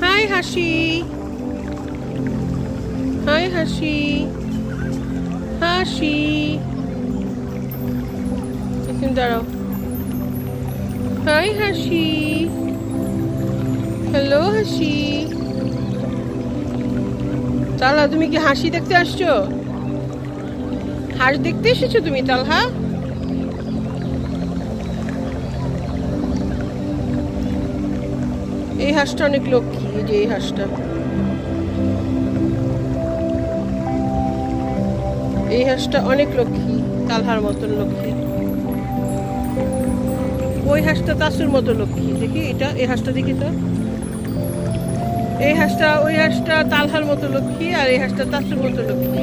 High হাসি, high হাসি, হাসি। এখন দাঁড়াও। হাই হাসি, হ্যালো হাসি। তালহা, তুমি কি হাসি দেখতে আসছো? হাঁস দেখতে এসেছো তুমি তালহা? এই হাঁসটা অনেক লক্ষ্মী। এই যে এই হাঁসটা, এই হাঁসটা অনেক লক্ষ্মী, তালহার মতন লক্ষ্মী। ওই হাঁসটা তাসুর মতো লক্ষ্মী। দেখি এটা, এই হাঁসটা দেখি তো। এই হাঁসটা, ওই হাঁসটা তালহার মতো লক্ষ্মী, আর এই হাঁসটা তাসুর মতো লক্ষ্মী।